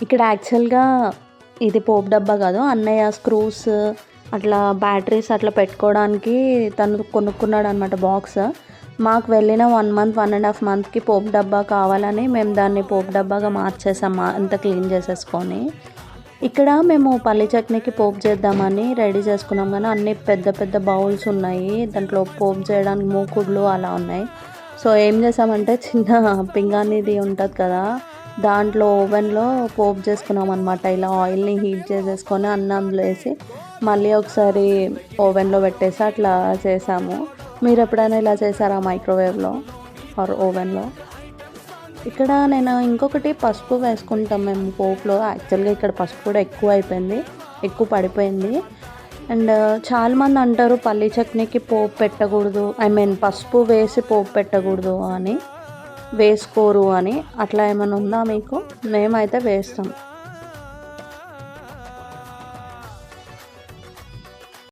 ఇక్కడ యాక్చువల్‌గా ఇది పోపు డబ్బా కాదు. అన్నయ్య స్క్రూస్ అట్లా బ్యాటరీస్ అట్లా పెట్టుకోవడానికి తను కొనుక్కున్నాడనమాట బాక్స్. మాకు వెళ్ళిన 1 మంత్, 1½ మంత్‌కి పోపు డబ్బా కావాలని మేము దాన్ని పోపు డబ్బాగా మార్చేసాం అంతా క్లీన్ చేసేసుకొని. ఇక్కడ మేము పల్లి చట్నీకి పోపు చేద్దామని రెడీ చేసుకున్నాం కానీ అన్నీ పెద్ద పెద్ద బౌల్స్ ఉన్నాయి. దాంట్లో పోపు చేయడానికి మూకుడ్లు అలా ఉన్నాయి. సో ఏం చేసామంటే చిన్న పింగాణీది ఉంటుంది కదా, దాంట్లో ఓవెన్లో పోపు చేసుకున్నాం అనమాట. ఇలా ఆయిల్ని హీట్ చేసేసుకొని అన్నంలో వేసి మళ్ళీ ఒకసారి ఓవెన్లో పెట్టేసి అట్లా చేసాము. మీరు ఎప్పుడైనా ఇలా చేశారా మైక్రోవేవ్లో ఆర్ ఓవెన్లో? ఇక్కడ నేను ఇంకొకటి పసుపు వేసుకుంటాం మేము పోపులో. యాక్చువల్గా ఇక్కడ పసుపు కూడా ఎక్కువ పడిపోయింది. అండ్ చాలామంది అంటారు పల్లి చట్నీకి పోపు పెట్టకూడదు, పసుపు వేసి పోపు పెట్టకూడదు అని, వేసుకోరు అని. అట్లా ఏమైనా ఉందా మీకు? మేమైతే వేస్తాం.